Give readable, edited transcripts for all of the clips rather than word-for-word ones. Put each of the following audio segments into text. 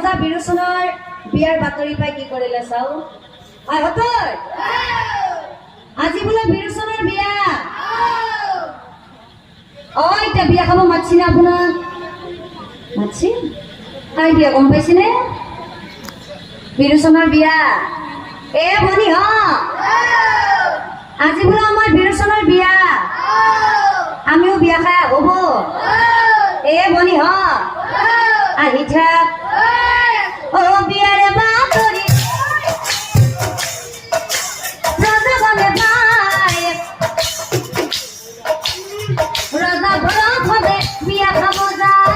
ৰজা বিৰোচনৰ বিয়াৰ বাতৰি পাই কি কৰিলে চাও। আইহঁতৰ আজি বোলে বিৰোচনৰ বিয়া। এতিয়া বিয়া খাব মাতছিনে আপোনাক? মাতছি তাই বিয়া গম পাইছেনে? বিৰোচনৰ বিয়া। ভনী হ আজি বোলে আমাৰ বিৰোচনৰ বিয়া, আমিও বিয়া খাই হ'ব। ভনী হ আহি থাক। বিয়াৰে বাতৰি ৰজা গলে পায়, ৰজা ঘৰত হবে বিয়া খাব যায়।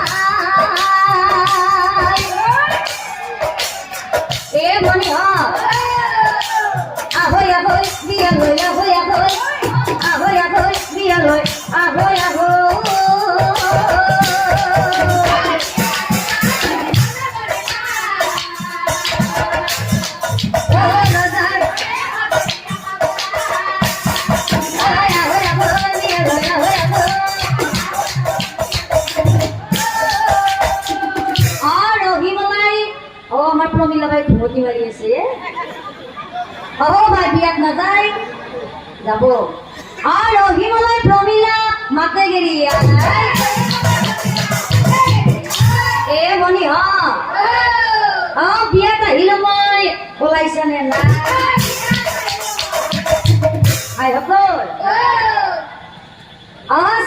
ভনী হ আহৈ আহৈ বিয়া লৈ, আহৈ আহৈ আহৈ আহৈ বিয়া লৈ, আহৈ আহৈ। প্ৰমিলা ভাই ধুমতি মাৰি আছে। ভাই বিয়াত নাযায় যাব। ৰহিমলাই প্ৰমিলা মাতে গেৰি ভনী হ বিয়াত আহিলো মই, ওলাইছানে নাই?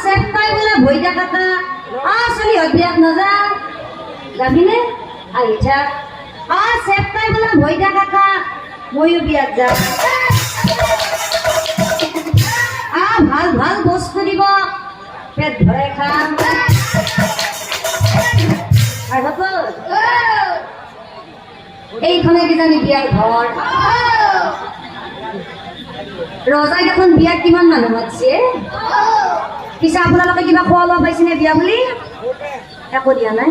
চেপাই বোলে ভৈজা কাটা চলি হয় বিয়াত নাযা যাবিনে? আহি থাক। চেপাই বোলে ভৈজা কাটা ময়ো বিয়াত যাম। ভাল ভাল বস্তু দিব, পেট ভৰাই খাম। এইখনে কিজানি বিয়াৰ ঘৰ। ৰজাই দেখোন বিয়াত কিমান মানুহ মাতিছে। পিছে আপোনালোকে কিবা খোৱা লোৱা পাইছেনে বিয়া বুলি? একো দিয়া নাই,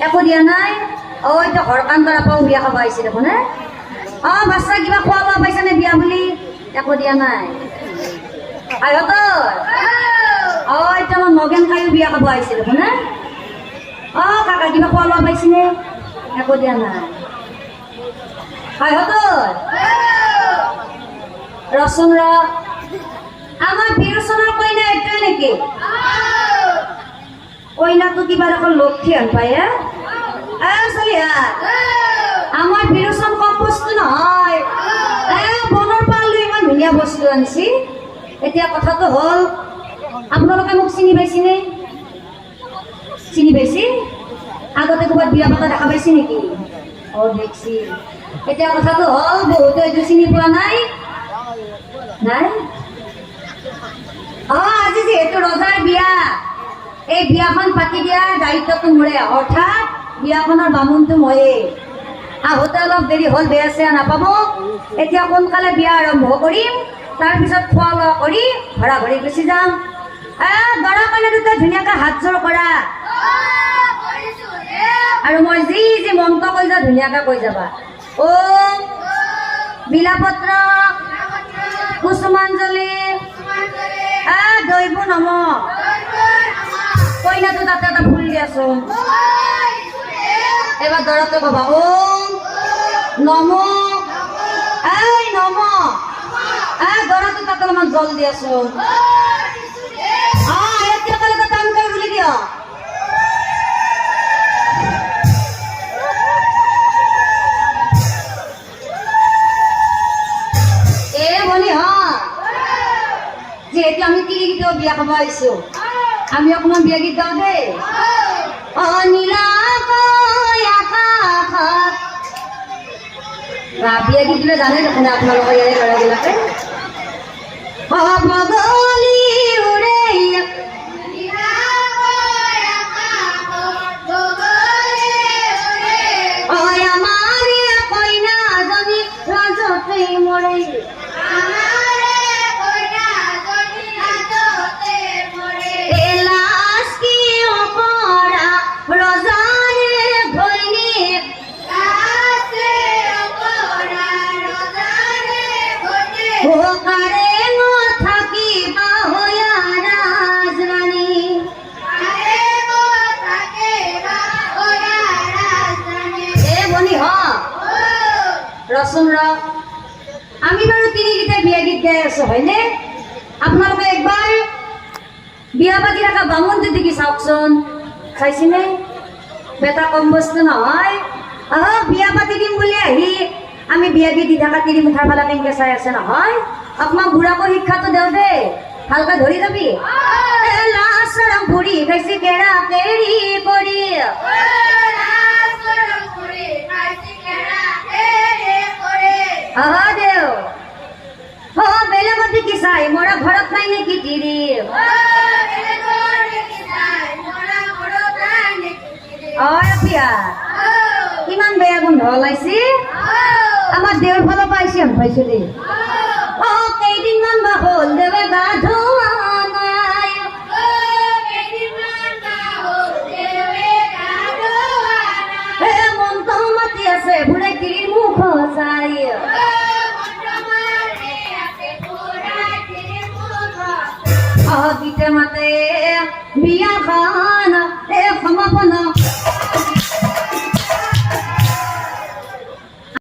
একো দিয়া নাই। এতিয়া ঘৰ কাম কৰা পাওঁ বিয়া খাব আহিছে দেখোন। বাচ্ছা কিবা খোৱা লোৱা পাইছেনে বিয়া বুলি? একো দিয়া নাই। এতিয়া মই নগেন খাইও বিয়া খাব আহিছে দেখোন। কাকা কিবা খোৱা লোৱা পাইছেনে? একো দিয়া নাই। ৰচোন ৰ আমাৰ বিৰোচনৰ কইনা এইটোৱে নেকি? কইনাটো কিবা দেখোন লক্ষী হেন পায়। আমাৰ বিৰোচন কম বস্তু নহয়। বনৰ পৰা লৈ ইমান ধুনীয়া বস্তু আনিছি। এতিয়া কথাটো হ'ল, আপোনালোকে মোক চিনি পাইছেনে? চিনি পাইছে? আগতে ক'ৰবাত বিয়া পতা দেখা পাইছে নেকি? দেখছি। এতিয়া কথাটো হ'ল, বহুতে এইটো চিনি পোৱা নাই। নাই আজি যিহেতু ৰজাৰ বিয়া, এই বিয়াখন পাতি দিয়াৰ দায়িত্বটো মোৰে। অৰ্থাৎ বিয়াখনৰ বামুণটো ময়ে। আহোঁতে অলপ দেৰি হ'ল, বেয়া চেয়া নাপাব। এতিয়া সোনকালে বিয়া আৰম্ভ কৰিম, তাৰপিছত খোৱা লোৱা কৰি ঘৰা ঘৰি গুচি যাম। দৰা কইনা দুটা ধুনীয়াকৈ হাত জোৰ কৰা, আৰু মই যি যি মন্ত্ৰ কৈ যা ধুনীয়াকৈ কৈ যাবা। বিলাপত্ৰ কুসুমাঞ্জলি দৈব নম। কইনাটো তাতে এটা ফুল দিয়াচোন। এবাৰ দৰাটো কবা নম নম। দৰাটো তাতে অলপমান জল দিয়াচোন। এতিয়া কালি টান কৰি বুলি দিয়। ভনী হ যিহেতু আমি তিৰি গীতেও বিয়া খাব আহিছো, আমি অকণমান বিয়া গীত গাওঁ দেই। বিয়া গীত দিলে জানে দেখোন আপোনালোকৰ ইয়াৰে ল'ৰাবিলাকে। ৰচোন ৰ আমি বাৰু তিনিকেইটাই বিয়া গীত গাই আছো হয়নে আপোনালোকে একবাৰ বিয়া পাতি থকা বামুণটো দেখি চাওকচোন চাইছেনে বেটা কম বস্তু নহয় বিয়া পাতি দিম বুলি আহি আমি বিয়া গীত দি থকা তিৰি মুখাৰ ফালে কেনেকে চাই আছে নহয় আপোনাক বুঢ়াকৈ শিক্ষাটো দেও দেই ভালকৈ ধৰি যাবি লাচৰম বুঢ়ী খাইছে কেৰা কেৰি কৰি দেও বেলেগত দেখি চাই মৰা ঘৰত নাই নেকি তিৰি ইমান বেয়া গোন্ধ ওলাইছে আমাৰ দেউৰ ফালৰ পৰা আহিছে পাইছো দেই কেইদিনমান বা হ'ল দেৱে গা ধোৱা নাই মনটো মাতি আছে বুঢ়ে তিৰিৰ মুখ চাই গীতে মাতে বিয়াখন